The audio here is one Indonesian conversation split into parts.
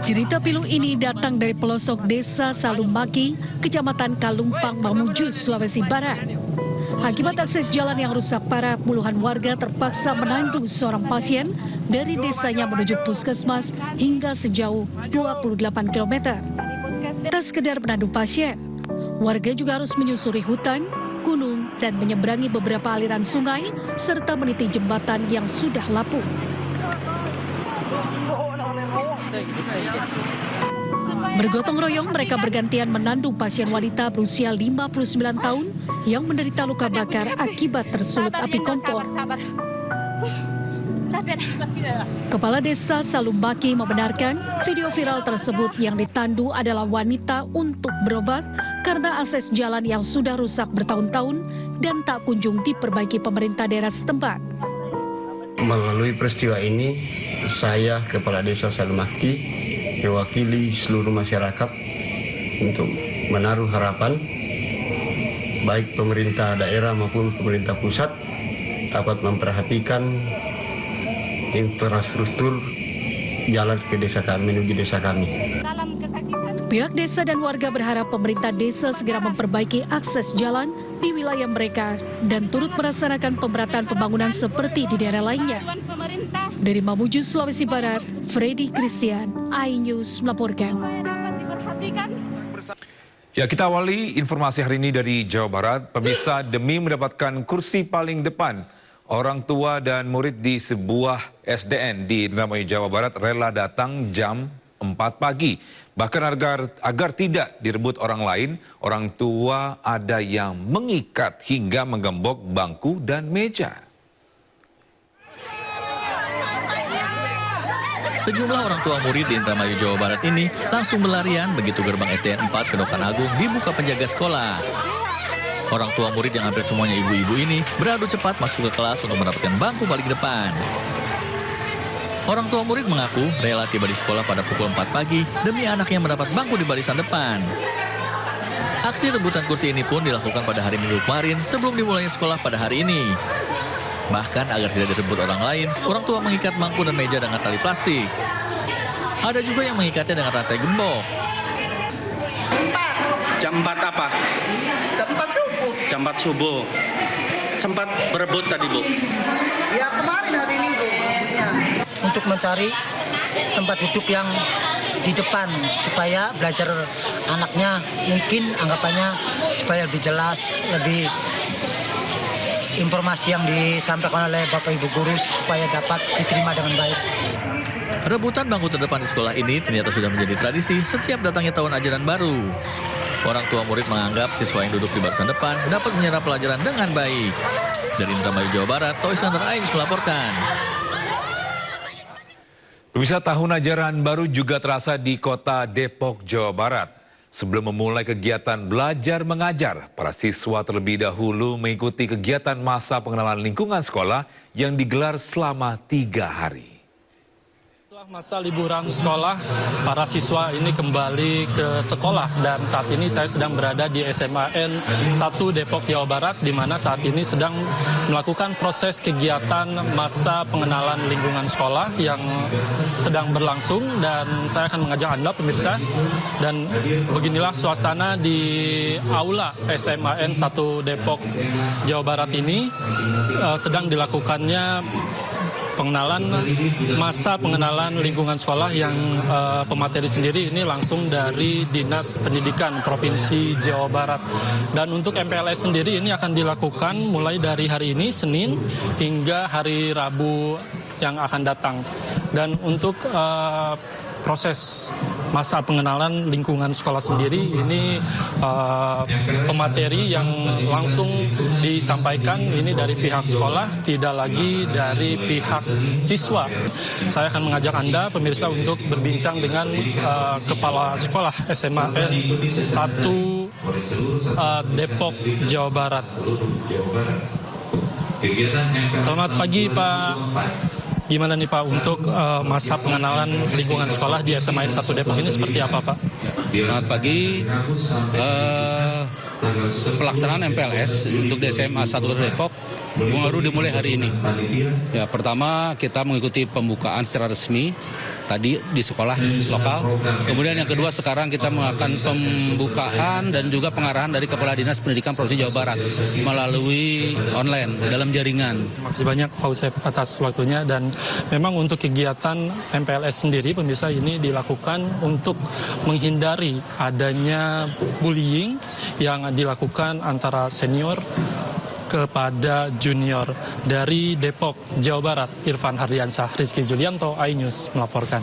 Cerita pilu ini datang dari pelosok desa Salumbaki, Kecamatan Kalumpang, Mamuju, Sulawesi Barat. Akibat akses jalan yang rusak parah, puluhan warga terpaksa menandu seorang pasien dari desanya menuju puskesmas hingga sejauh 28 km. Tak sekedar menandu pasien, warga juga harus menyusuri hutan, gunung, dan menyeberangi beberapa aliran sungai, serta meniti jembatan yang sudah lapuk. Bergotong royong, mereka bergantian menandu pasien wanita berusia 59 tahun yang menderita luka bakar akibat tersulut api kompor. Kepala Desa Salumbaki membenarkan video viral tersebut yang ditandu adalah wanita untuk berobat karena akses jalan yang sudah rusak bertahun-tahun dan tak kunjung diperbaiki pemerintah daerah setempat. Melalui peristiwa ini, saya Kepala Desa Salumbaki mewakili seluruh masyarakat untuk menaruh harapan baik pemerintah daerah maupun pemerintah pusat dapat memperhatikan infrastruktur jalan ke desa kami, menuju desa kami. Pihak desa dan warga berharap pemerintah desa segera memperbaiki akses jalan di wilayah mereka dan turut melaksanakan pemerataan pembangunan seperti di daerah lainnya. Dari Mamuju, Sulawesi Barat, Freddy Christian, iNews melaporkan. Ya, kita awali informasi hari ini dari Jawa Barat. Pemirsa, demi mendapatkan kursi paling depan, orang tua dan murid di sebuah SDN di Indramayu, Jawa Barat rela datang jam 4 pagi. Bahkan agar tidak direbut orang lain, orang tua ada yang mengikat hingga menggembok bangku dan meja. Sejumlah orang tua murid di Indramayu, Jawa Barat ini langsung berlarian begitu gerbang SDN 4 Kedokan Agung dibuka penjaga sekolah. Orang tua murid yang hampir semuanya ibu-ibu ini beradu cepat masuk ke kelas untuk mendapatkan bangku paling depan. Orang tua murid mengaku rela tiba di sekolah pada pukul 4 pagi demi anaknya mendapat bangku di barisan depan. Aksi rebutan kursi ini pun dilakukan pada hari Minggu kemarin sebelum dimulainya sekolah pada hari ini. Bahkan agar tidak direbut orang lain, orang tua mengikat bangku dan meja dengan tali plastik. Ada juga yang mengikatnya dengan rantai gembok. Jam 4 apa? Jam 4 subuh. Jam 4 subuh. Sempat berebut tadi, Bu? Ya kemarin hari Minggu. Untuk mencari tempat duduk yang di depan supaya belajar anaknya mungkin anggapannya supaya lebih jelas, lebih informasi yang disampaikan oleh Bapak Ibu guru supaya dapat diterima dengan baik. Rebutan bangku terdepan di sekolah ini ternyata sudah menjadi tradisi setiap datangnya tahun ajaran baru. Orang tua murid menganggap siswa yang duduk di barisan depan dapat menyerap pelajaran dengan baik. Dari Indramayu, Jawa Barat, Toy Center iNews melaporkan. Pemirsa, tahun ajaran baru juga terasa di kota Depok, Jawa Barat. Sebelum memulai kegiatan belajar mengajar, para siswa terlebih dahulu mengikuti kegiatan masa pengenalan lingkungan sekolah yang digelar selama 3 hari. Setelah masa liburan sekolah, para siswa ini kembali ke sekolah dan saat ini saya sedang berada di SMAN 1 Depok, Jawa Barat, di mana saat ini sedang melakukan proses kegiatan masa pengenalan lingkungan sekolah yang sedang berlangsung dan saya akan mengajak Anda pemirsa, dan beginilah suasana di aula SMAN 1 Depok, Jawa Barat ini. Sedang dilakukannya masa pengenalan lingkungan sekolah yang pemateri sendiri ini langsung dari Dinas Pendidikan Provinsi Jawa Barat. Dan untuk MPLS sendiri ini akan dilakukan mulai dari hari ini Senin hingga hari Rabu yang akan datang. Dan untuk proses masa pengenalan lingkungan sekolah sendiri ini pemateri yang langsung disampaikan ini dari pihak sekolah, tidak lagi dari pihak siswa. Saya akan mengajak Anda pemirsa untuk berbincang dengan Kepala Sekolah SMAN 1 Depok, Jawa Barat. Selamat pagi Pak. Gimana nih Pak untuk masa pengenalan lingkungan sekolah di SMAN 1 Depok ini seperti apa Pak? Selamat pagi. Pelaksanaan MPLS untuk di SMA 1 Depok baru dimulai hari ini. Ya, pertama kita mengikuti pembukaan secara resmi tadi di sekolah lokal. Kemudian yang kedua sekarang kita melakukan pembukaan dan juga pengarahan dari Kepala Dinas Pendidikan Provinsi Jawa Barat melalui online dalam jaringan. Terima kasih banyak Pak Usep atas waktunya, dan memang untuk kegiatan MPLS sendiri pemirsa ini dilakukan untuk menghindari adanya bullying yang dilakukan antara senior kepada junior. Dari Depok, Jawa Barat, Irfan Hardiansyah, Rizky Julianto, iNews melaporkan.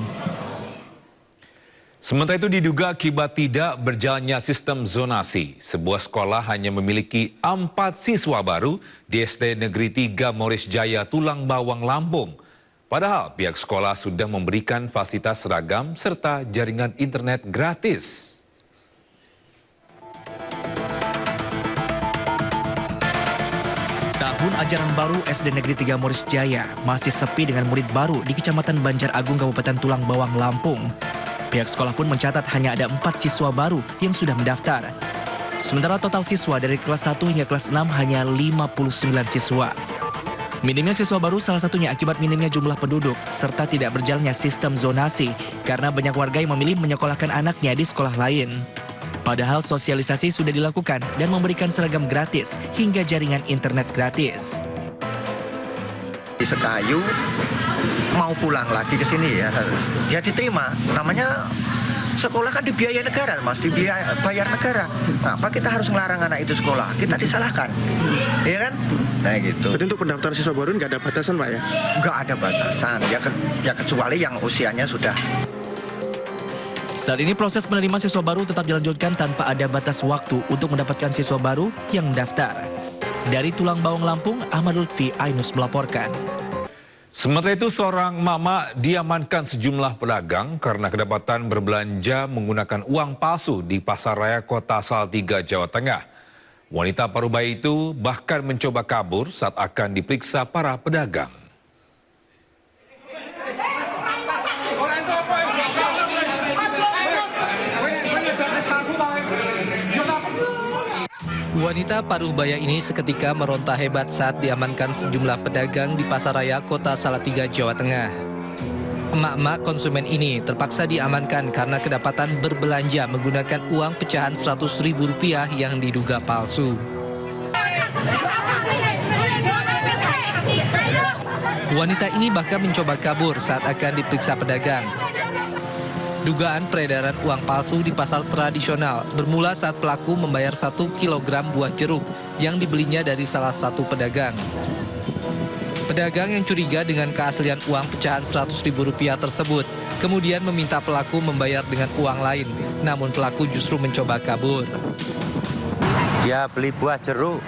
Sementara itu diduga akibat tidak berjalannya sistem zonasi, sebuah sekolah hanya memiliki 4 siswa baru di SD Negeri 3 Moris Jaya, Tulang Bawang, Lampung. Padahal pihak sekolah sudah memberikan fasilitas seragam serta jaringan internet gratis. Tahun ajaran baru SD Negeri 3 Moris Jaya masih sepi dengan murid baru di Kecamatan Banjar Agung, Kabupaten Tulang Bawang, Lampung. Pihak sekolah pun mencatat hanya ada 4 siswa baru yang sudah mendaftar. Sementara total siswa dari kelas 1 hingga kelas 6 hanya 59 siswa. Minimnya siswa baru salah satunya akibat minimnya jumlah penduduk serta tidak berjalannya sistem zonasi karena banyak warga yang memilih menyekolahkan anaknya di sekolah lain. Padahal sosialisasi sudah dilakukan dan memberikan seragam gratis hingga jaringan internet gratis. Di Sekayu mau pulang lagi ke sini ya, dia diterima. Namanya sekolah kan dibiayai negara, Mas, bayar negara. Nah, apa kita harus ngelarang anak itu sekolah? Kita disalahkan, iya kan? Nah gitu. Jadi untuk pendaftaran siswa baru nggak ada batasan, Pak ya? Nggak ada batasan, ya kecuali yang usianya sudah. Saat ini proses menerima siswa baru tetap dilanjutkan tanpa ada batas waktu untuk mendapatkan siswa baru yang mendaftar. Dari Tulang Bawang, Lampung, Ahmad Lutfi, iNews melaporkan. Sementara itu seorang mama diamankan sejumlah pedagang karena kedapatan berbelanja menggunakan uang palsu di Pasar Raya Kota Salatiga, Jawa Tengah. Wanita parubaya itu bahkan mencoba kabur saat akan diperiksa para pedagang. Wanita parubaya ini seketika meronta hebat saat diamankan sejumlah pedagang di Pasar Raya Kota Salatiga, Jawa Tengah. Emak-emak konsumen ini terpaksa diamankan karena kedapatan berbelanja menggunakan uang pecahan Rp100.000 yang diduga palsu. Wanita ini bahkan mencoba kabur saat akan diperiksa pedagang. Dugaan peredaran uang palsu di pasar tradisional bermula saat pelaku membayar 1 kilogram buah jeruk yang dibelinya dari salah satu pedagang. Pedagang yang curiga dengan keaslian uang pecahan Rp100.000 tersebut kemudian meminta pelaku membayar dengan uang lain, namun pelaku justru mencoba kabur. Dia beli buah jeruk,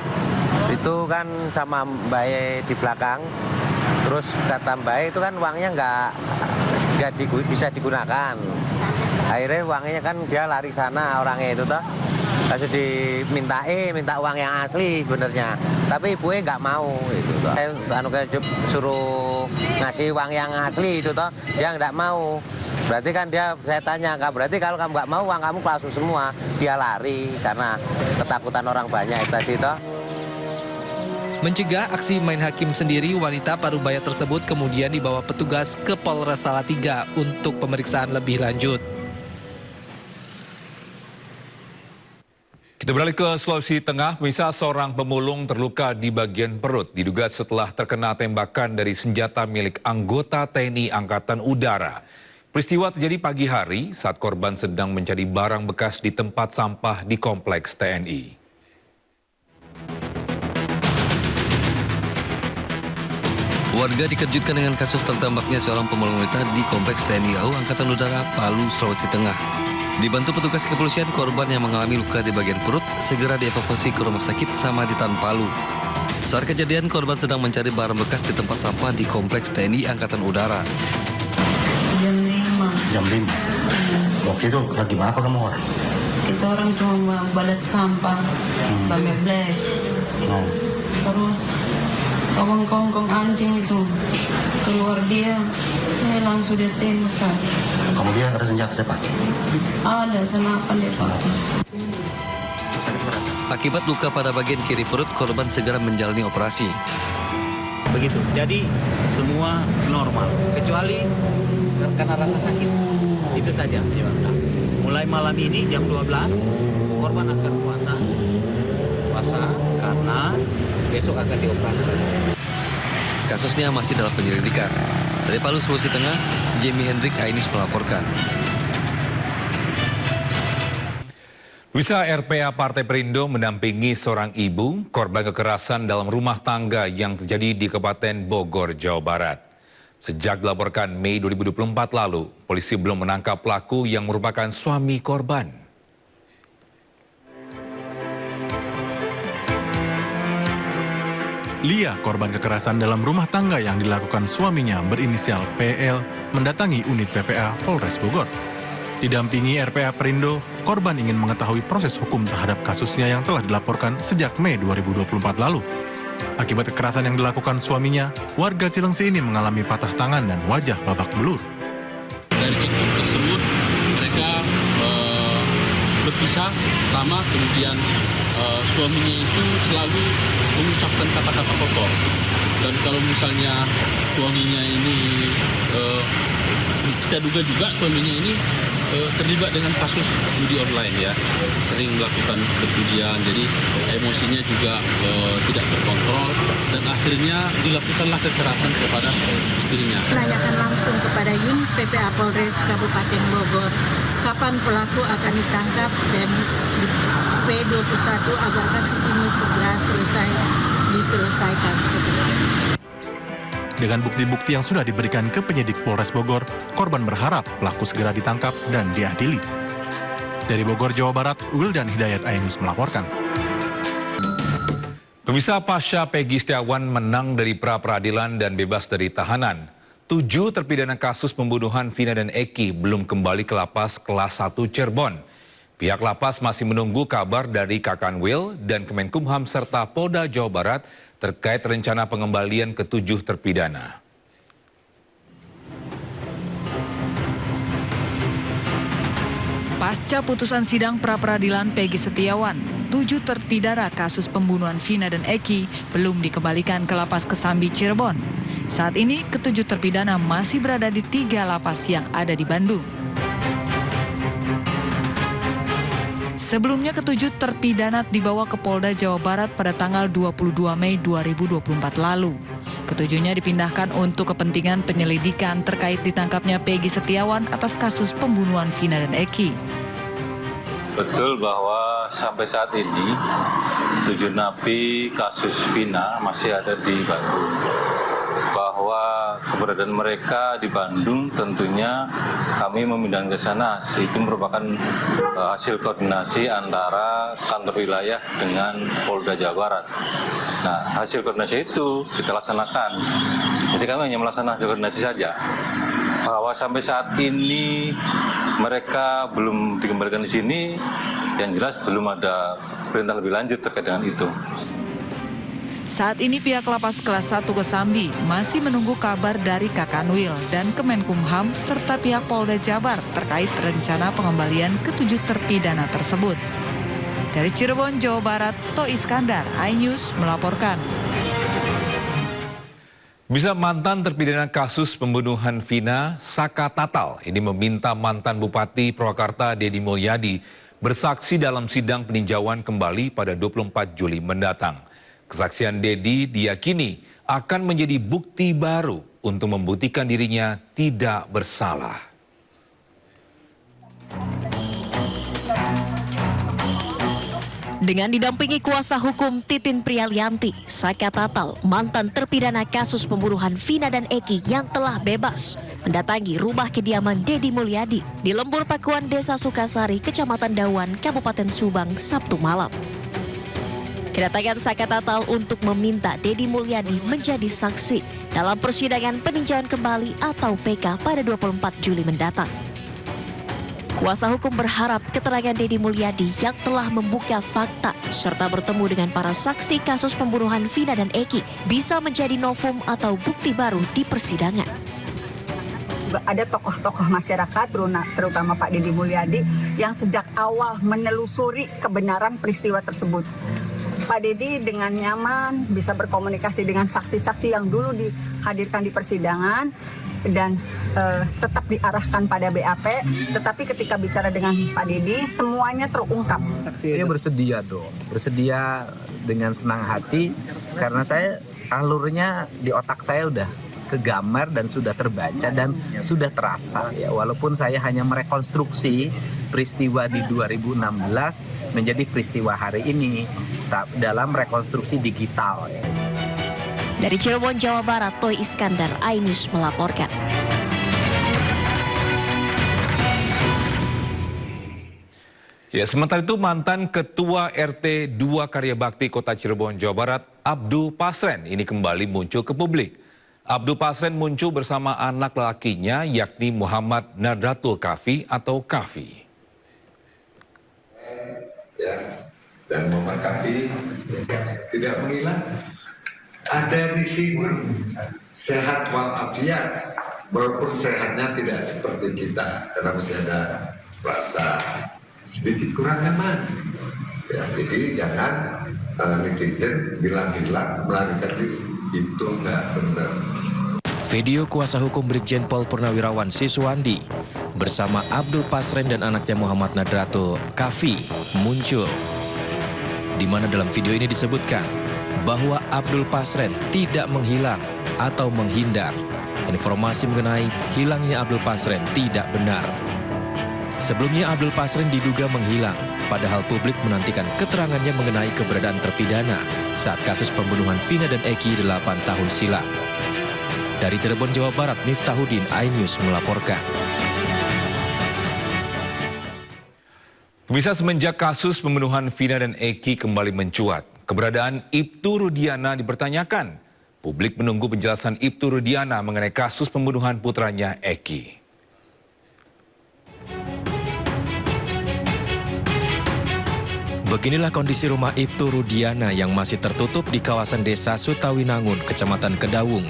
itu kan sama Mbak di belakang, terus kata Mbak itu kan uangnya nggak bisa digunakan. Akhirnya uangnya kan dia lari sana orangnya itu toh. Lalu minta uang yang asli sebenarnya. Tapi ibunya nggak mau itu toh. Saya suruh ngasih uang yang asli itu toh, dia nggak mau. Berarti kan saya tanya, berarti kalau kamu nggak mau uang kamu palsu semua. Dia lari karena ketakutan orang banyak itu tadi toh. Mencegah aksi main hakim sendiri, wanita parubaya tersebut kemudian dibawa petugas ke Polres Salatiga untuk pemeriksaan lebih lanjut. Kita beralih ke Sulawesi Tengah, pemirsa, seorang pemulung terluka di bagian perut diduga setelah terkena tembakan dari senjata milik anggota TNI Angkatan Udara. Peristiwa terjadi pagi hari saat korban sedang mencari barang bekas di tempat sampah di kompleks TNI. Warga dikejutkan dengan kasus tertembaknya seorang pemulung wanita di kompleks TNI AU Angkatan Udara Palu, Sulawesi Tengah. Dibantu petugas kepolisian, korban yang mengalami luka di bagian perut segera dievakuasi ke rumah sakit Samaditan Palu. Saat kejadian, korban sedang mencari barang bekas di tempat sampah di kompleks TNI Angkatan Udara. Jam 5. Jam 5? Waktu itu lagi apa kamu orang? Kita orang cuma balet sampah, bameblek. Terus kongkong anjing itu keluar dia langsung dia tembak saya. Kemudian ada senjata depan? Ada senapan depan. Akibat luka pada bagian kiri perut, korban segera menjalani operasi. begitu. Jadi semua normal kecuali karena rasa sakit. Itu saja penyebabnya. Mulai malam ini jam 12 korban akan puasa karena besok akan dioperasi. Kasusnya masih dalam penyelidikan. Dari Palu, Sulawesi Tengah, Jamie Hendrik Ainus melaporkan. Bisa RPA Partai Perindo mendampingi seorang ibu korban kekerasan dalam rumah tangga yang terjadi di Kabupaten Bogor, Jawa Barat. Sejak dilaporkan Mei 2024 lalu, polisi belum menangkap pelaku yang merupakan suami korban. Lia, korban kekerasan dalam rumah tangga yang dilakukan suaminya berinisial PL, mendatangi unit PPA Polres Bogor. Didampingi RPA Perindo, korban ingin mengetahui proses hukum terhadap kasusnya yang telah dilaporkan sejak Mei 2024 lalu. Akibat kekerasan yang dilakukan suaminya, warga Cilengsi ini mengalami patah tangan dan wajah babak belur. Dari cekcok tersebut, mereka berpisah lama, kemudian suaminya itu selalu mengucapkan kata-kata kotor. Dan kalau misalnya suaminya ini, kita duga juga suaminya ini terlibat dengan kasus judi online ya, sering melakukan perjudian, jadi emosinya juga tidak terkontrol dan akhirnya dilakukanlah kekerasan kepada istrinya. Menanyakan langsung kepada Unit PPA Polres Kabupaten Bogor kapan pelaku akan ditangkap dan di P21 agar kasus ini segera diselesaikan. Dengan bukti-bukti yang sudah diberikan ke penyidik Polres Bogor, korban berharap pelaku segera ditangkap dan diadili. Dari Bogor, Jawa Barat, Wildan Hidayat Ainus melaporkan. Pemirsa, pasca Peggy Setiawan menang dari pra-peradilan dan bebas dari tahanan, 7 terpidana kasus pembunuhan Vina dan Eki belum kembali ke lapas kelas 1 Cirebon. Pihak lapas masih menunggu kabar dari Kakanwil dan Kemenkumham serta Polda Jawa Barat terkait rencana pengembalian ke-7 terpidana. Pasca putusan sidang pra-peradilan Peggy Setiawan, 7 terpidana kasus pembunuhan Vina dan Eki belum dikembalikan ke lapas Kesambi Cirebon. Saat ini, ke-7 terpidana masih berada di 3 lapas yang ada di Bandung. Sebelumnya ke-7 terpidana dibawa ke Polda Jawa Barat pada tanggal 22 Mei 2024 lalu. Ketujuhnya dipindahkan untuk kepentingan penyelidikan terkait ditangkapnya Peggy Setiawan atas kasus pembunuhan Vina dan Eki. Betul bahwa sampai saat ini 7 napi kasus Vina masih ada di Bandung. Bahwa keberadaan mereka di Bandung tentunya kami memindahkan ke sana. Itu merupakan hasil koordinasi antara kantor wilayah dengan Polda Jawa Barat. Nah, hasil koordinasi itu kita laksanakan. Jadi kami hanya melaksanakan hasil koordinasi saja. Bahwa sampai saat ini mereka belum dikembalikan di sini, yang jelas belum ada perintah lebih lanjut terkait dengan itu. Saat ini pihak lapas kelas 1 Kesambi masih menunggu kabar dari Kakanwil dan Kemenkumham serta pihak Polda Jabar terkait rencana pengembalian ke-7 terpidana tersebut. Dari Cirebon, Jawa Barat, To Iskandar, iNews melaporkan. Bisa mantan terpidana kasus pembunuhan Vina, Saka Tatal, ini meminta mantan Bupati Purwakarta Deddy Mulyadi bersaksi dalam sidang peninjauan kembali pada 24 Juli mendatang. Kesaksian Deddy diyakini akan menjadi bukti baru untuk membuktikan dirinya tidak bersalah. Dengan didampingi kuasa hukum Titin Prialianti, Saka Tatal, mantan terpidana kasus pembunuhan Vina dan Eki yang telah bebas, mendatangi rumah kediaman Deddy Mulyadi di Lembur Pakuan, Desa Sukasari, Kecamatan Dawan, Kabupaten Subang, Sabtu malam. Kedatangan Saka Tatal untuk meminta Deddy Mulyadi menjadi saksi dalam persidangan peninjauan kembali atau PK pada 24 Juli mendatang. Kuasa hukum berharap keterangan Deddy Mulyadi yang telah membuka fakta serta bertemu dengan para saksi kasus pembunuhan Vina dan Eki bisa menjadi novum atau bukti baru di persidangan. Ada tokoh-tokoh masyarakat, terutama Pak Deddy Mulyadi, yang sejak awal menelusuri kebenaran peristiwa tersebut. Pak Dedi dengan nyaman bisa berkomunikasi dengan saksi-saksi yang dulu dihadirkan di persidangan dan tetap diarahkan pada BAP, tetapi ketika bicara dengan Pak Dedi semuanya terungkap. Saya bersedia dong, bersedia dengan senang hati karena saya alurnya di otak saya udah kegambar dan sudah terbaca dan sudah terasa ya, walaupun saya hanya merekonstruksi peristiwa di 2016 menjadi peristiwa hari ini dalam rekonstruksi digital ya. Dari Cirebon, Jawa Barat, Toy Iskandar, iNews melaporkan. Ya, sementara itu mantan Ketua RT 2 Karya Bakti Kota Cirebon, Jawa Barat, Abdul Pasren ini kembali muncul ke publik. Abdul Pasren muncul bersama anak lakinya yakni Muhammad Nadratul Kafi atau Kafi. Ya, dan Muhammad Kafi tidak menghilang. Ada di sini sehat walafiat, walaupun sehatnya tidak seperti kita karena masih ada rasa sedikit kurang nyaman. Ya, jadi jangan netizen bilang hilang melarikan diri, itu nggak benar. Video kuasa hukum Brigjen Pol Purnawirawan Siswandi bersama Abdul Pasren dan anaknya Muhammad Nadratul Kafi muncul, di mana dalam video ini disebutkan bahwa Abdul Pasren tidak menghilang atau menghindar. Informasi mengenai hilangnya Abdul Pasren tidak benar. Sebelumnya Abdul Pasren diduga menghilang, padahal publik menantikan keterangannya mengenai keberadaan terpidana saat kasus pembunuhan Vina dan Eki 8 tahun silam. Dari Cirebon, Jawa Barat, Miftahudin, iNews melaporkan. Pemirsa, semenjak kasus pembunuhan Vina dan Eki kembali mencuat, keberadaan Ibtu Rudiana dipertanyakan. Publik menunggu penjelasan Ibtu Rudiana mengenai kasus pembunuhan putranya Eki. Beginilah kondisi rumah Ibtu Rudiana yang masih tertutup di kawasan Desa Sutawinangun, Kecamatan Kedawung.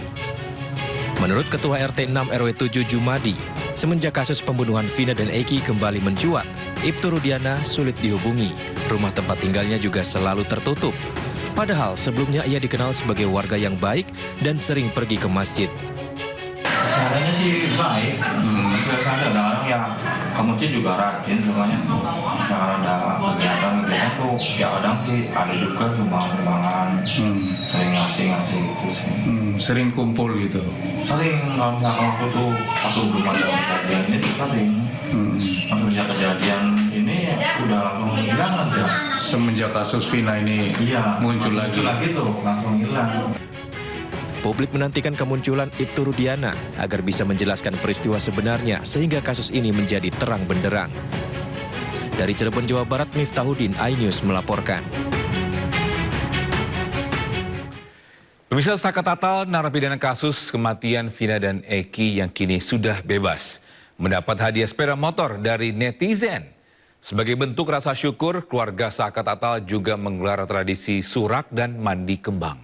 Menurut Ketua RT 6 RW 7 Jumadi, semenjak kasus pembunuhan Vina dan Eki kembali mencuat, Ibtu Rudiana sulit dihubungi. Rumah tempat tinggalnya juga selalu tertutup. Padahal sebelumnya ia dikenal sebagai warga yang baik dan sering pergi ke masjid. Keadaannya sih baik, biasanya ada orang yang ke masjid juga rajin semuanya. Yang ada kegiatan tuh ya kadang sih ada juga sumbangan, sering ngasih gitu sih. Sering kumpul gitu? Sering, kalau misalkan waktu tuh belum ada kejadian ini tuh sering. Semenjak kejadian ini udah langsung hilang aja. Semenjak kasus Vina ini muncul lagi tuh, langsung hilang. Publik menantikan kemunculan Ibtu Rudiana agar bisa menjelaskan peristiwa sebenarnya sehingga kasus ini menjadi terang benderang. Dari Cirebon, Jawa Barat, Miftahudin, iNews melaporkan. Pemirsa, Saka Tatal, narapidana kasus kematian Vina dan Eki yang kini sudah bebas, mendapat hadiah sepeda motor dari netizen. Sebagai bentuk rasa syukur, keluarga Saka Tatal juga menggelar tradisi surak dan mandi kembang.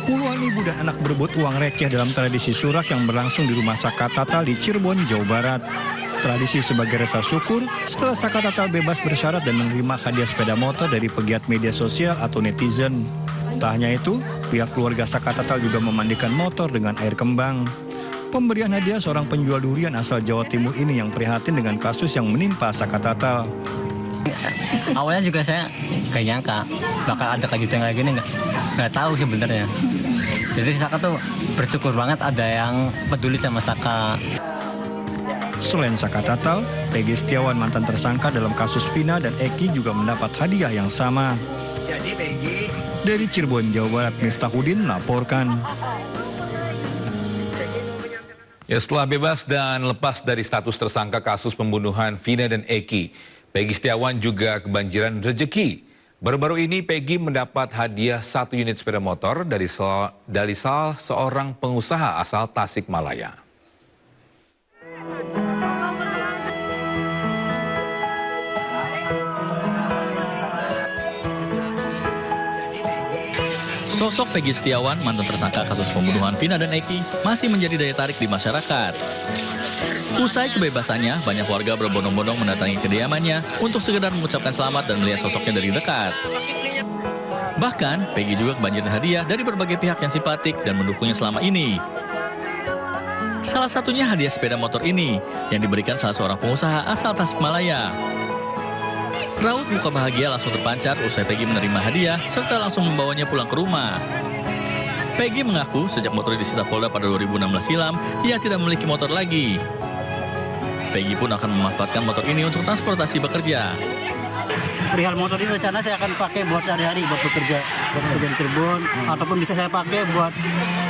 Puluhan ibu dan anak berebut uang receh dalam tradisi surak yang berlangsung di rumah Saka Tatal di Cirebon, Jawa Barat. Tradisi sebagai rasa syukur setelah Saka Tatal bebas bersyarat dan menerima hadiah sepeda motor dari pegiat media sosial atau netizen. Tak hanya itu, pihak keluarga Saka Tatal juga memandikan motor dengan air kembang. Pemberian hadiah seorang penjual durian asal Jawa Timur ini yang prihatin dengan kasus yang menimpa Saka Tatal. Awalnya juga saya gak nyangka bakal ada kejutan kayak gini, nggak tahu sebenarnya. Jadi Saka tuh bersyukur banget ada yang peduli sama Saka. Selain Saka Tatal, Peggy Setiawan mantan tersangka dalam kasus Vina dan Eki juga mendapat hadiah yang sama. Jadi Peggy. Dari Cirebon, Jawa Barat, Miftahudin melaporkan. Ya, setelah bebas dan lepas dari status tersangka kasus pembunuhan Vina dan Eki, Peggy Setiawan juga kebanjiran rezeki. Baru-baru ini Peggy mendapat hadiah 1 unit sepeda motor dari salah seorang pengusaha asal Tasikmalaya. Sosok Peggy Setiawan, mantan tersangka kasus pembunuhan Vina dan Eki, masih menjadi daya tarik di masyarakat. Usai kebebasannya, banyak warga berbondong-bondong mendatangi kediamannya untuk sekedar mengucapkan selamat dan melihat sosoknya dari dekat. Bahkan, Peggy juga kebanjiran hadiah dari berbagai pihak yang simpatik dan mendukungnya selama ini. Salah satunya hadiah sepeda motor ini, yang diberikan salah seorang pengusaha asal Tasikmalaya. Raut muka bahagia langsung terpancar usai Peggy menerima hadiah, serta langsung membawanya pulang ke rumah. Peggy mengaku sejak motor disita Polda pada 2016 silam, ia tidak memiliki motor lagi. Peggy pun akan memanfaatkan motor ini untuk transportasi bekerja. Perihal motor ini rencana saya akan pakai buat sehari-hari, buat bekerja di Cirebon, ataupun bisa saya pakai buat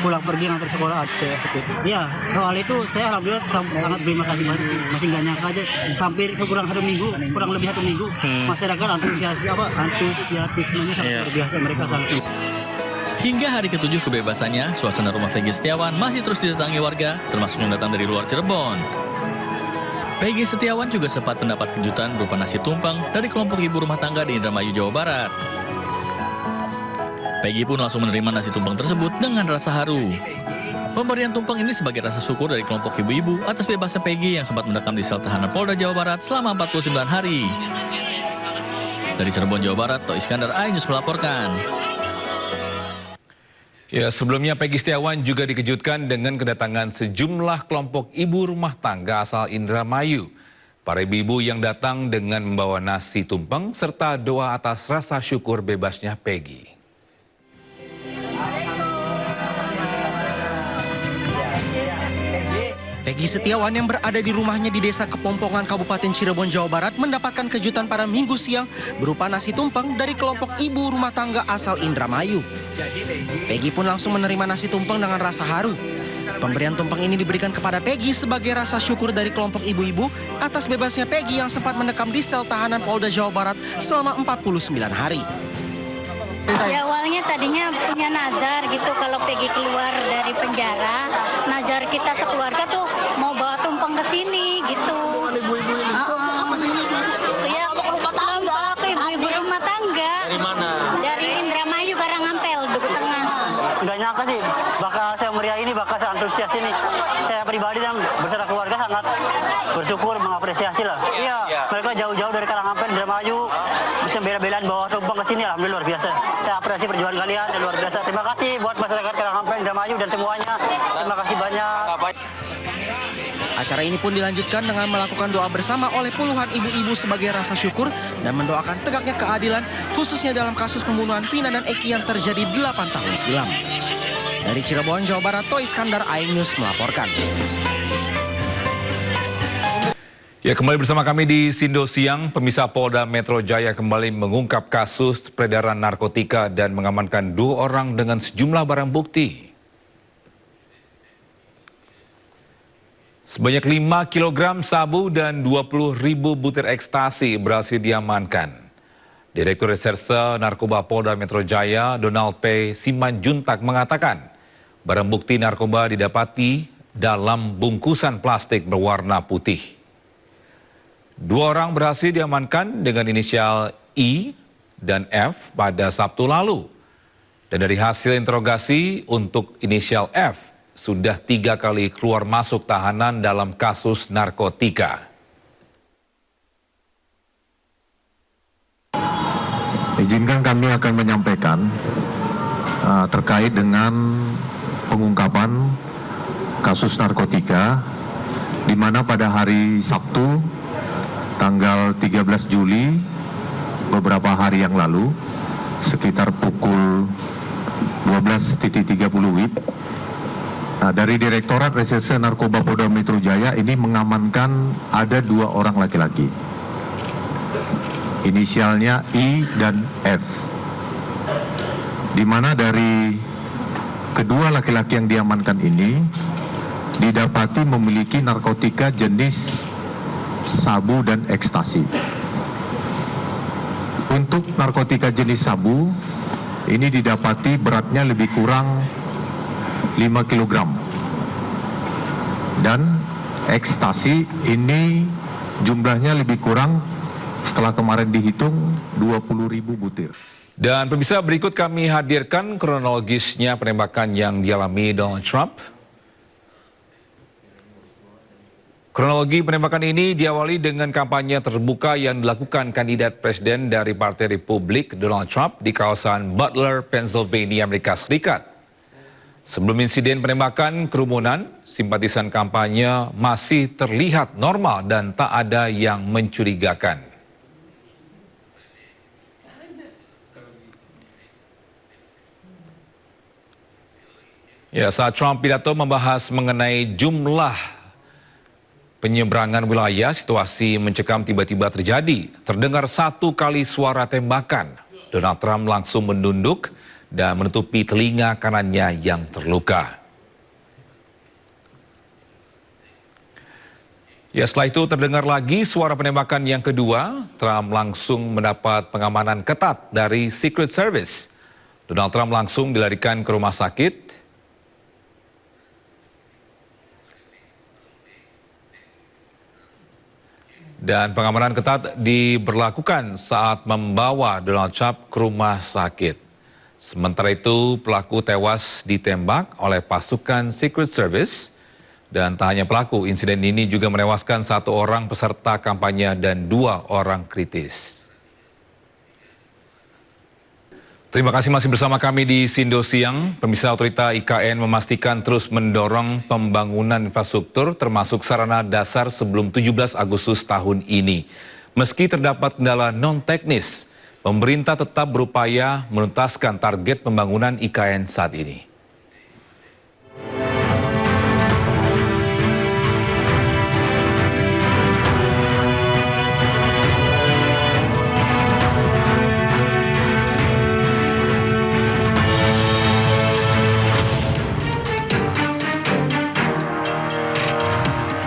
pulang pergi ngantar sekolah. Ya, soal itu saya alhamdulillah sangat berterima kasih banget. Masih nggak nyangka aja, hampir kurang lebih 1 minggu, masyarakat antusiasmenya sangat luar biasa, mereka sangat. Hingga hari ke-7 kebebasannya, suasana rumah Peggy Setiawan masih terus didatangi warga, termasuk yang datang dari luar Cirebon. Peggy Setiawan juga sempat mendapat kejutan berupa nasi tumpeng dari kelompok ibu rumah tangga di Indramayu, Jawa Barat. Peggy pun langsung menerima nasi tumpeng tersebut dengan rasa haru. Pemberian tumpeng ini sebagai rasa syukur dari kelompok ibu-ibu atas bebasnya Peggy yang sempat mendekam di sel tahanan Polda Jawa Barat selama 49 hari. Dari Cirebon, Jawa Barat, Toh Iskandar, iNews melaporkan. Ya, sebelumnya Peggy Setiawan juga dikejutkan dengan kedatangan sejumlah kelompok ibu rumah tangga asal Indramayu. Para ibu-ibu yang datang dengan membawa nasi tumpeng serta doa atas rasa syukur bebasnya Peggy. Peggy Setiawan yang berada di rumahnya di Desa Kepompongan, Kabupaten Cirebon, Jawa Barat mendapatkan kejutan pada Minggu siang berupa nasi tumpeng dari kelompok ibu rumah tangga asal Indramayu. Peggy pun langsung menerima nasi tumpeng dengan rasa haru. Pemberian tumpeng ini diberikan kepada Peggy sebagai rasa syukur dari kelompok ibu-ibu atas bebasnya Peggy yang sempat mendekam di sel tahanan Polda Jawa Barat selama 49 hari. Ya, awalnya tadinya punya nazar gitu kalau Peggy keluar dari penjara, nazar kita sekeluarga tuh mau bawa tumpeng ke sini gitu. Ya, kelompok ibu-ibu rumah tangga. Dari mana? Dari Indramayu, Karangampel, Duku Tengah. Nggak nyangka sih, bakal saya meriah ini, bakal saya antusias ini. Saya pribadi dan beserta keluarga sangat bersyukur, mengapresiasi lah. Iya, mereka jauh-jauh dari Karangampel, Indramayu, bisa bela-belaan bawa tumpeng ke sini, alhamdulillah luar biasa. Saya apresiasi perjuangan kalian, luar biasa. Terima kasih buat masyarakat Karangampel, Indramayu dan semuanya. Terima kasih banyak. Acara ini pun dilanjutkan dengan melakukan doa bersama oleh puluhan ibu-ibu sebagai rasa syukur dan mendoakan tegaknya keadilan, khususnya dalam kasus pembunuhan Vina dan Eki yang terjadi 8 tahun silam. Dari Cirebon, Jawa Barat, Toh Iskandar, iNews melaporkan. Ya, kembali bersama kami di Sindo Siang. Pemirsa, Polda Metro Jaya kembali mengungkap kasus peredaran narkotika dan mengamankan 2 orang dengan sejumlah barang bukti. Sebanyak 5 kg sabu dan 20.000 butir ekstasi berhasil diamankan. Direktur Reserse Narkoba Polda Metro Jaya, Donald P. Simanjuntak mengatakan, barang bukti narkoba didapati dalam bungkusan plastik berwarna putih. 2 orang berhasil diamankan dengan inisial I dan F pada Sabtu lalu. Dan dari hasil interogasi untuk inisial F, sudah 3 kali keluar masuk tahanan dalam kasus narkotika. Izinkan kami akan menyampaikan terkait dengan pengungkapan kasus narkotika, di mana pada hari Sabtu, tanggal 13 Juli, beberapa hari yang lalu, sekitar pukul 12.30 WIB, dari Direktorat Reserse Narkoba Polda Metro Jaya ini mengamankan ada 2 orang laki-laki. Inisialnya I dan F. Di mana dari kedua laki-laki yang diamankan ini didapati memiliki narkotika jenis sabu dan ekstasi. Untuk narkotika jenis sabu ini didapati beratnya lebih kurang 5 kg. Dan ekstasi ini jumlahnya lebih kurang, setelah kemarin dihitung, 20.000 butir. Dan pemirsa, berikut kami hadirkan kronologisnya penembakan yang dialami Donald Trump. Kronologi penembakan ini diawali dengan kampanye terbuka yang dilakukan kandidat presiden dari Partai Republik Donald Trump di kawasan Butler, Pennsylvania, Amerika Serikat. Sebelum insiden penembakan kerumunan, simpatisan kampanye masih terlihat normal dan tak ada yang mencurigakan. Ya, saat Trump pidato membahas mengenai jumlah penyeberangan wilayah, situasi mencekam tiba-tiba terjadi. Terdengar 1 kali suara tembakan. Donald Trump langsung menunduk dan menutupi telinga kanannya yang terluka. Ya, setelah itu terdengar lagi suara penembakan yang kedua. Trump langsung mendapat pengamanan ketat dari Secret Service. Donald Trump langsung dilarikan ke rumah sakit. Dan pengamanan ketat diberlakukan saat membawa Donald Trump ke rumah sakit. Sementara itu, pelaku tewas ditembak oleh pasukan Secret Service. Dan tak hanya pelaku, insiden ini juga menewaskan 1 orang peserta kampanye dan 2 orang kritis. Terima kasih masih bersama kami di Sindo Siang. Pemirsa, Otorita IKN memastikan terus mendorong pembangunan infrastruktur termasuk sarana dasar sebelum 17 Agustus tahun ini. Meski terdapat kendala non-teknis, pemerintah tetap berupaya menuntaskan target pembangunan IKN saat ini.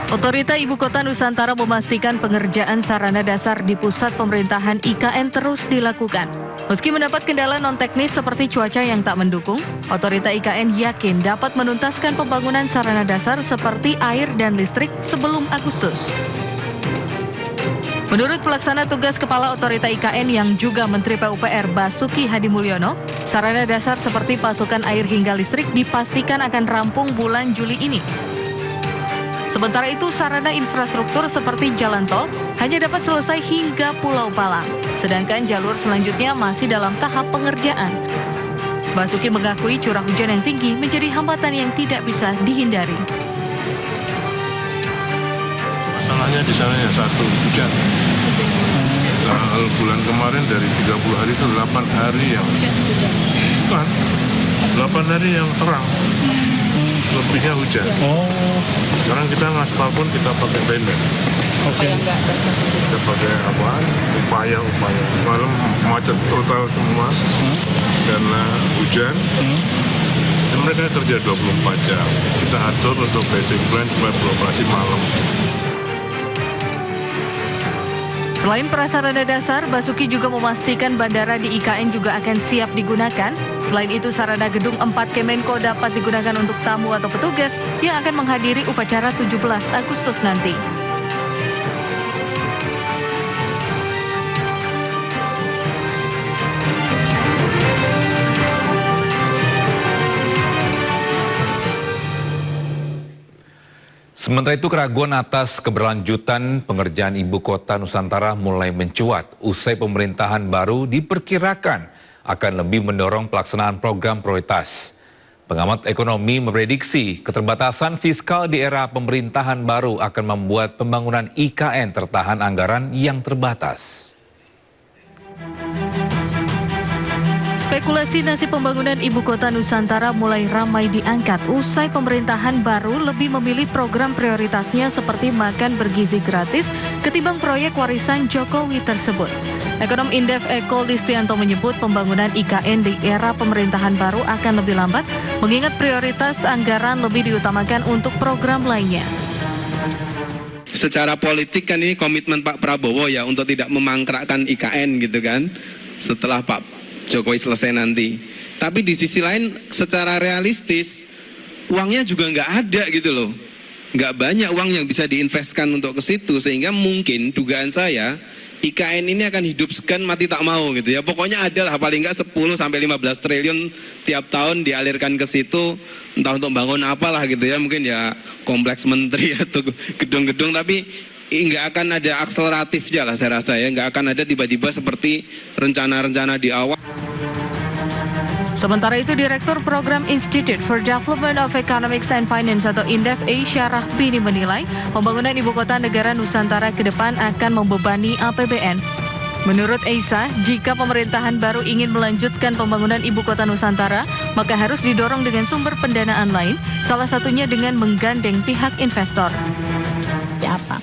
Otorita Ibu Kota Nusantara memastikan pengerjaan sarana dasar di pusat pemerintahan IKN terus dilakukan. Meski mendapat kendala non-teknis seperti cuaca yang tak mendukung, Otorita IKN yakin dapat menuntaskan pembangunan sarana dasar seperti air dan listrik sebelum Agustus. Menurut pelaksana tugas Kepala Otorita IKN yang juga Menteri PUPR Basuki Hadimulyono, sarana dasar seperti pasokan air hingga listrik dipastikan akan rampung bulan Juli ini. Sementara itu, sarana infrastruktur seperti jalan tol hanya dapat selesai hingga Pulau Palang, sedangkan jalur selanjutnya masih dalam tahap pengerjaan. Basuki mengakui curah hujan yang tinggi menjadi hambatan yang tidak bisa dihindari. Masalahnya di sana yang 1, hujan. Kalau bulan kemarin dari 30 hari itu 8 hari yang bukan, 8 hari yang terang. Lebihnya hujan. Sekarang kita ngaspal pun kita pakai blender. Kita pakai upaya malam macet total semua karena hujan. Dan mereka kerja 24 jam. Kita atur untuk basic plan supaya beroperasi malam. Selain prasarana dasar, Basuki juga memastikan bandara di IKN juga akan siap digunakan. Selain itu, sarana gedung 4 Kemenko dapat digunakan untuk tamu atau petugas yang akan menghadiri upacara 17 Agustus nanti. Sementara itu, keraguan atas keberlanjutan pengerjaan Ibu Kota Nusantara mulai mencuat. Usai pemerintahan baru diperkirakan akan lebih mendorong pelaksanaan program prioritas. Pengamat ekonomi memprediksi keterbatasan fiskal di era pemerintahan baru akan membuat pembangunan IKN tertahan anggaran yang terbatas. Spekulasi nasib pembangunan Ibu Kota Nusantara mulai ramai diangkat usai pemerintahan baru lebih memilih program prioritasnya seperti makan bergizi gratis ketimbang proyek warisan Jokowi tersebut. Ekonom Indef Eko Listianto menyebut pembangunan IKN di era pemerintahan baru akan lebih lambat mengingat prioritas anggaran lebih diutamakan untuk program lainnya. Secara politik kan ini komitmen Pak Prabowo ya untuk tidak memangkrakkan IKN gitu kan setelah Pak Jokowi selesai nanti. Tapi di sisi lain secara realistis uangnya juga nggak ada gitu loh. Nggak banyak uang yang bisa diinvestkan untuk ke situ sehingga mungkin dugaan saya IKN ini akan hidup segan mati tak mau gitu ya. Pokoknya ada lah paling nggak 10 sampai 15 triliun tiap tahun dialirkan ke situ, entah untuk bangun apalah gitu ya, mungkin ya kompleks menteri atau gedung-gedung, tapi nggak akan ada akseleratifnya lah saya rasa ya, nggak akan ada tiba-tiba seperti rencana-rencana di awal. Sementara itu, Direktur Program Institute for Development of Economics and Finance atau INDEF, Asia Rahbini menilai pembangunan ibu kota negara Nusantara ke depan akan membebani APBN. Menurut Aisa, jika pemerintahan baru ingin melanjutkan pembangunan ibu kota Nusantara, maka harus didorong dengan sumber pendanaan lain, salah satunya dengan menggandeng pihak investor. Apa?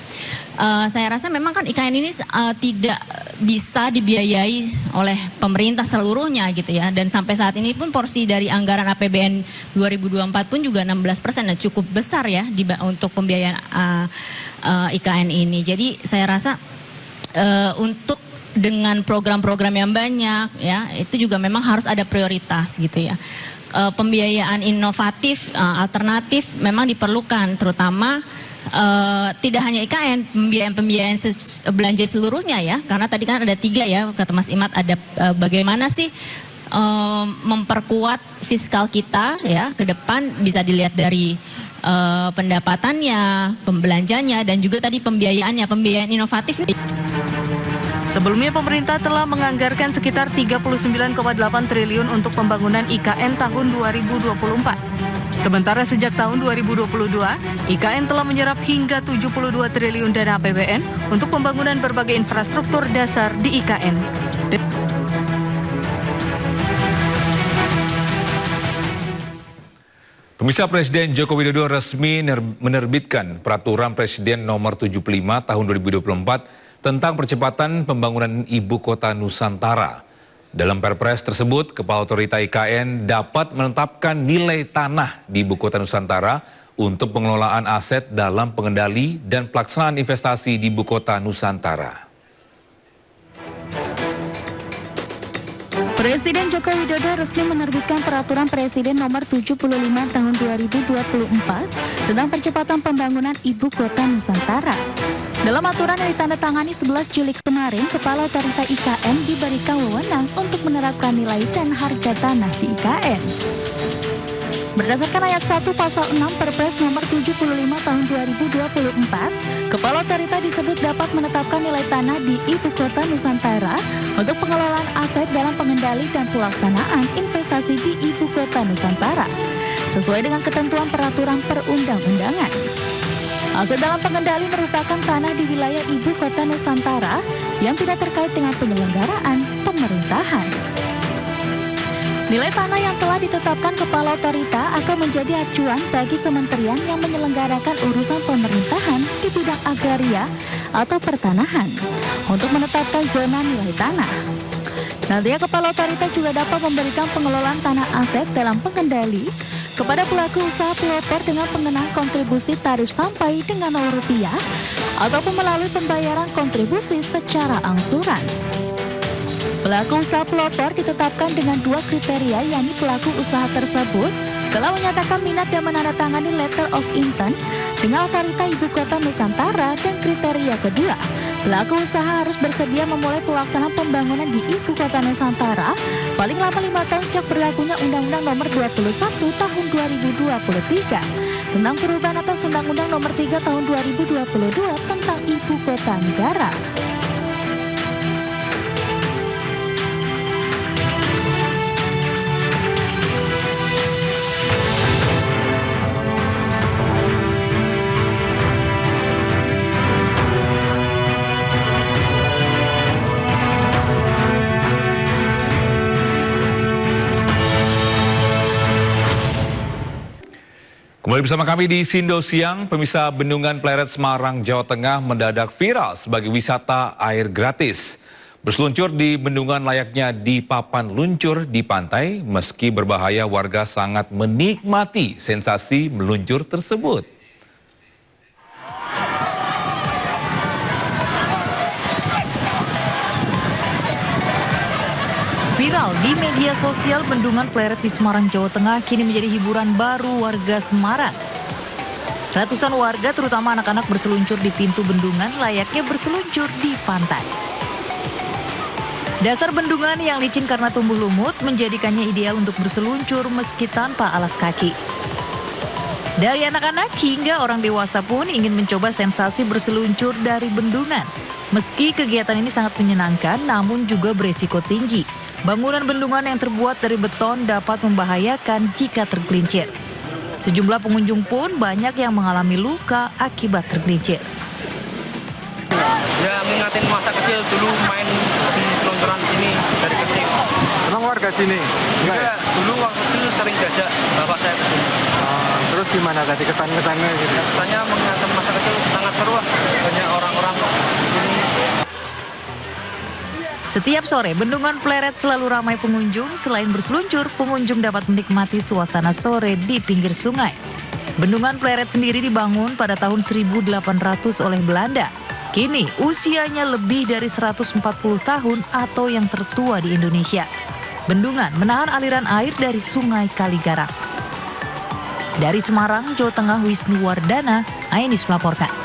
Saya rasa memang kan IKN ini tidak bisa dibiayai oleh pemerintah seluruhnya gitu ya, dan sampai saat ini pun porsi dari anggaran APBN 2024 pun juga 16%, dan cukup besar ya untuk pembiayaan IKN ini. Jadi saya rasa untuk dengan program-program yang banyak ya, itu juga memang harus ada prioritas gitu ya. Pembiayaan inovatif, alternatif memang diperlukan, terutama tidak hanya IKN, pembiayaan belanja seluruhnya ya, karena tadi kan ada 3 ya, kata Mas Imad, ada bagaimana sih memperkuat fiskal kita ya ke depan, bisa dilihat dari pendapatannya, pembelanjanya, dan juga tadi pembiayaan inovatif. Sebelumnya pemerintah telah menganggarkan sekitar 39,8 triliun untuk pembangunan IKN tahun 2024. Sementara sejak tahun 2022, IKN telah menyerap hingga 72 triliun dana APBN untuk pembangunan berbagai infrastruktur dasar di IKN. Pemirsa, Presiden Joko Widodo resmi menerbitkan Peraturan Presiden Nomor 75 Tahun 2024 tentang percepatan pembangunan ibu kota Nusantara. Dalam Perpres tersebut, Kepala Otorita IKN dapat menetapkan nilai tanah di ibu kota Nusantara untuk pengelolaan aset dalam pengendali dan pelaksanaan investasi di ibu kota Nusantara. Presiden Joko Widodo resmi menerbitkan Peraturan Presiden Nomor 75 Tahun 2024 tentang percepatan pembangunan ibu kota Nusantara. Dalam aturan yang ditandatangani 11 Juli kemarin, Kepala Otorita IKN diberikan wewenang untuk menerapkan nilai dan harga tanah di IKN. Berdasarkan ayat 1 pasal 6 Perpres Nomor 75 Tahun 2024, Kepala Otorita disebut dapat menetapkan nilai tanah di ibu kota Nusantara untuk pengelolaan aset dalam pengendali dan pelaksanaan investasi di ibu kota Nusantara, sesuai dengan ketentuan peraturan perundang-undangan. Aset dalam pengendali merupakan tanah di wilayah ibu kota Nusantara yang tidak terkait dengan penyelenggaraan pemerintahan. Nilai tanah yang telah ditetapkan Kepala Otorita akan menjadi acuan bagi kementerian yang menyelenggarakan urusan pemerintahan di bidang agraria atau pertanahan untuk menetapkan zona nilai tanah. Nantinya Kepala Otorita juga dapat memberikan pengelolaan tanah aset dalam pengendali kepada pelaku usaha pelopor dengan pengenaan kontribusi tarif sampai dengan Rp0 ataupun melalui pembayaran kontribusi secara angsuran. Pelaku usaha pelopor ditetapkan dengan 2 kriteria, yakni pelaku usaha tersebut telah menyatakan minat dan menandatangani letter of intent dengan Otorita Ibu Kota Nusantara, dan kriteria kedua, pelaku usaha harus bersedia memulai pelaksanaan pembangunan di Ibu Kota Nusantara paling lama 5 tahun sejak berlakunya Undang-Undang Nomor 21 Tahun 2023 tentang perubahan atas Undang-Undang Nomor 3 Tahun 2022 tentang Ibu Kota Negara. Kembali bersama kami di Sindo Siang. Pemirsa, Bendungan Pleret Semarang, Jawa Tengah mendadak viral sebagai wisata air gratis. Berseluncur di bendungan layaknya di papan luncur di pantai, meski berbahaya, warga sangat menikmati sensasi meluncur tersebut. Viral di media sosial, Bendungan Pleret di Semarang, Jawa Tengah kini menjadi hiburan baru warga Semarang. Ratusan warga, terutama anak-anak, berseluncur di pintu bendungan layaknya berseluncur di pantai. Dasar bendungan yang licin karena tumbuh lumut menjadikannya ideal untuk berseluncur meski tanpa alas kaki. Dari anak-anak hingga orang dewasa pun ingin mencoba sensasi berseluncur dari bendungan. Meski kegiatan ini sangat menyenangkan, namun juga beresiko tinggi. Bangunan bendungan yang terbuat dari beton dapat membahayakan jika tergelincir. Sejumlah pengunjung pun banyak yang mengalami luka akibat tergelincir. Ya, mengingatin masa kecil dulu main di seluncuran sini dari kecil. Emang warga sini? Enggak, dulu waktu kecil sering jajak bapak saya ke sini. Terus gimana tadi kesan-kesannya gitu? Kesannya mengingatkan masa kecil sangat seru lah. Banyak orang-orang di sini. Setiap sore, Bendungan Pleret selalu ramai pengunjung. Selain berseluncur, pengunjung dapat menikmati suasana sore di pinggir sungai. Bendungan Pleret sendiri dibangun pada tahun 1800 oleh Belanda. Kini usianya lebih dari 140 tahun atau yang tertua di Indonesia. Bendungan menahan aliran air dari Sungai Kaligarang. Dari Semarang, Jawa Tengah, Wisnu Wardana, Ainis melaporkan.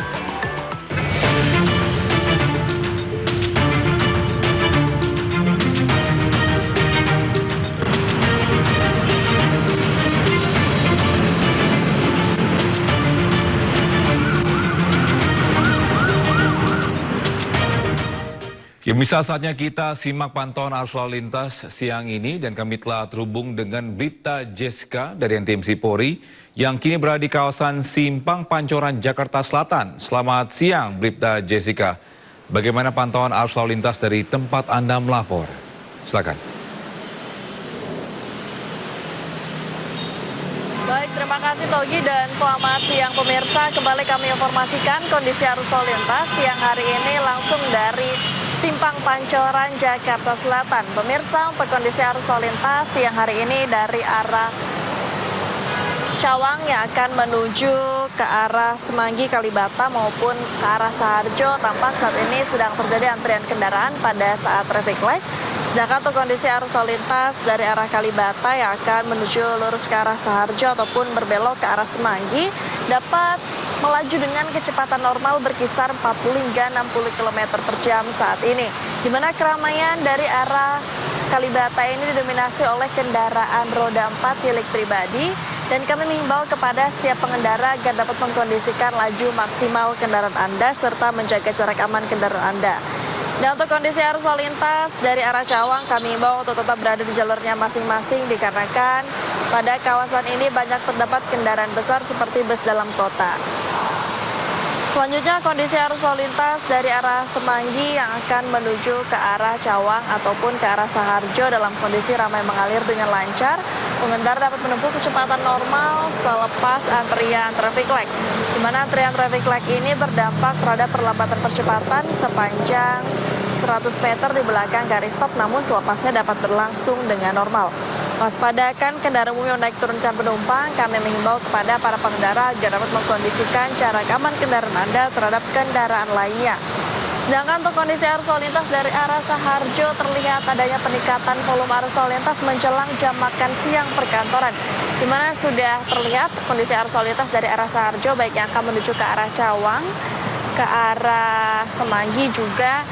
Ya, misal saatnya kita simak pantauan arus lalu lintas siang ini dan kami telah terhubung dengan Bribda Jessica dari NTMC Polri yang kini berada di kawasan Simpang Pancoran, Jakarta Selatan. Selamat siang Bribda Jessica. Bagaimana pantauan arus lalu lintas dari tempat Anda melapor? Silakan. Baik, terima kasih Togi dan selamat siang pemirsa. Kembali kami informasikan kondisi arus lalu lintas siang hari ini langsung dari Simpang Pancoran, Jakarta Selatan. Pemirsa, untuk kondisi arus lalu lintas siang hari ini dari arah Cawang yang akan menuju ke arah Semanggi, Kalibata maupun ke arah Saharjo, tampak saat ini sedang terjadi antrian kendaraan pada saat traffic light. Sedangkan untuk kondisi arus lalu lintas dari arah Kalibata yang akan menuju lurus ke arah Saharjo ataupun berbelok ke arah Semanggi dapat melaju dengan kecepatan normal berkisar 40 hingga 60 km per jam saat ini. Di mana keramaian dari arah Kalibata ini didominasi oleh kendaraan roda 4 milik pribadi dan kami mengimbau kepada setiap pengendara agar dapat mengkondisikan laju maksimal kendaraan Anda serta menjaga jarak aman kendaraan Anda. Dan untuk kondisi arus lalu lintas dari arah Cawang kami imbau untuk tetap berada di jalurnya masing-masing dikarenakan pada kawasan ini banyak terdapat kendaraan besar seperti bus dalam kota. Selanjutnya kondisi arus lalu lintas dari arah Semanggi yang akan menuju ke arah Cawang ataupun ke arah Saharjo dalam kondisi ramai mengalir dengan lancar. Pengendara dapat menempuh kecepatan normal selepas antrian traffic light. Di mana antrian traffic light ini berdampak terhadap perlambatan percepatan sepanjang 100 meter di belakang garis stop, namun selepasnya dapat berlangsung dengan normal. Waspadakan kendaraan umum yang naik turunkan penumpang, kami mengimbau kepada para pengendara agar dapat mengkondisikan jarak aman kendaraan Anda terhadap kendaraan lainnya. Sedangkan untuk kondisi arus lalu lintas dari arah Saharjo terlihat adanya peningkatan volume arus lalu lintas menjelang jam makan siang perkantoran. Di mana sudah terlihat kondisi arus lalu lintas dari arah Saharjo baik yang akan menuju ke arah Cawang, ke arah Semanggi juga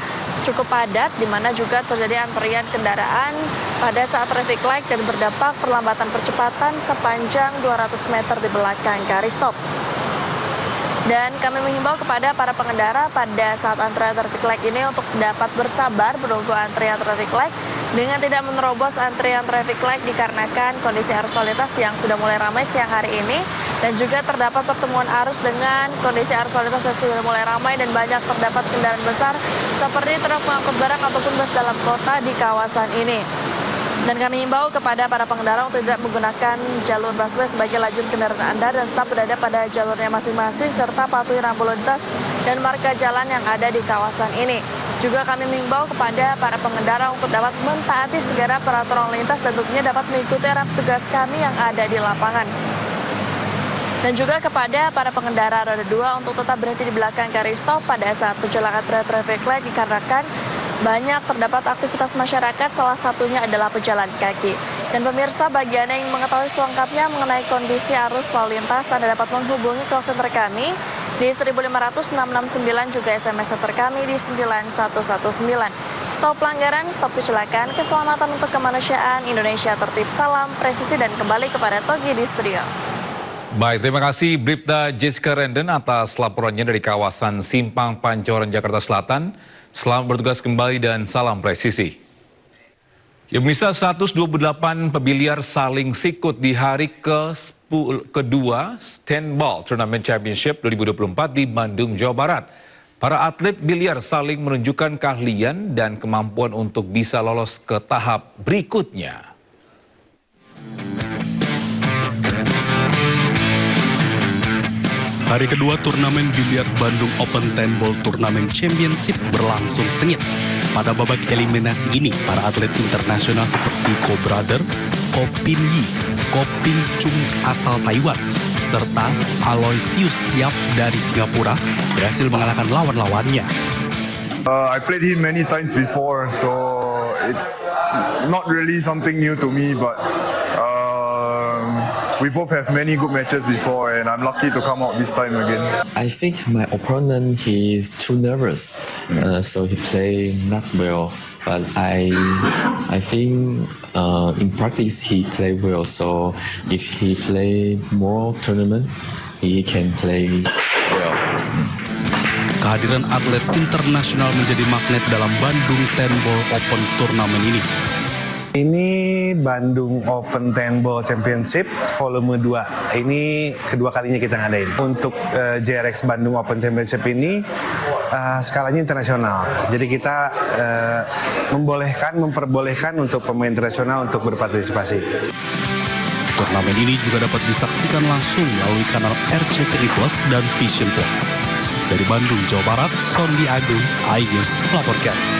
cukup padat, di mana juga terjadi antrian kendaraan pada saat traffic light dan berdampak perlambatan percepatan sepanjang 200 meter di belakang garis stop. Dan kami mengimbau kepada para pengendara pada saat antrian traffic light ini untuk dapat bersabar menunggu antrian traffic light dengan tidak menerobos antrian traffic light dikarenakan kondisi arus lalu lintas yang sudah mulai ramai siang hari ini dan juga terdapat pertemuan arus dengan kondisi arus lalu lintas yang sudah mulai ramai dan banyak terdapat kendaraan besar seperti truk pengangkut barang ataupun bus dalam kota di kawasan ini. Dan kami himbau kepada para pengendara untuk tidak menggunakan jalur busway sebagai lajur kendaraan Anda dan tetap berada pada jalurnya masing-masing serta patuhi rambu lalu lintas dan marka jalan yang ada di kawasan ini. Juga kami mengimbau kepada para pengendara untuk dapat mentaati segala peraturan lalu lintas dan tentunya dapat mengikuti arah petugas kami yang ada di lapangan. Dan juga kepada para pengendara roda 2 untuk tetap berhenti di belakang garis stop pada saat menjelang antrian traffic light dikarenakan banyak terdapat aktivitas masyarakat, salah satunya adalah pejalan kaki. Dan pemirsa, bagi Anda yang mengetahui selengkapnya mengenai kondisi arus lalu lintas, Anda dapat menghubungi call center kami di 15669, juga SMS terkami di 9119. Stop pelanggaran, stop kecelakaan, keselamatan untuk kemanusiaan, Indonesia tertib, salam presisi, dan kembali kepada Togi di studio. Baik, terima kasih Bribda Jessica Renden atas laporannya dari kawasan Simpang Pancoran, Jakarta Selatan. Selamat bertugas kembali dan salam presisi. Ya, pemirsa, 128 pebiliar saling sikut di hari kedua Standball Tournament Championship 2024 di Bandung, Jawa Barat. Para atlet biliar saling menunjukkan keahlian dan kemampuan untuk bisa lolos ke tahap berikutnya. Hari kedua turnamen biliar Bandung Open 10 Ball Tournament Championship berlangsung sengit. Pada babak eliminasi ini, para atlet internasional seperti Ko Brother, Ko Pin Yi, Ko Ping Chung asal Taiwan, serta Aloysius Yap dari Singapura berhasil mengalahkan lawan-lawannya. I played him many times before, so it's not really something new to me, but we both have many good matches before, and I'm lucky to come out this time again. I think my opponent, he is too nervous, so he play not well. But I think in practice he play well. So if he play more tournament, he can play well. Kehadiran atlet internasional menjadi magnet dalam Bandung 10 Ball Open Tournament ini. Ini Bandung Open 10 Ball Championship volume 2. Ini kedua kalinya kita ngadain. Untuk JRX Bandung Open Championship ini skalanya internasional. Jadi kita memperbolehkan untuk pemain internasional untuk berpartisipasi. Turnamen ini juga dapat disaksikan langsung melalui kanal RCTI Plus dan Vision Plus. Dari Bandung, Jawa Barat, Sondi Agung, iNews melaporkan.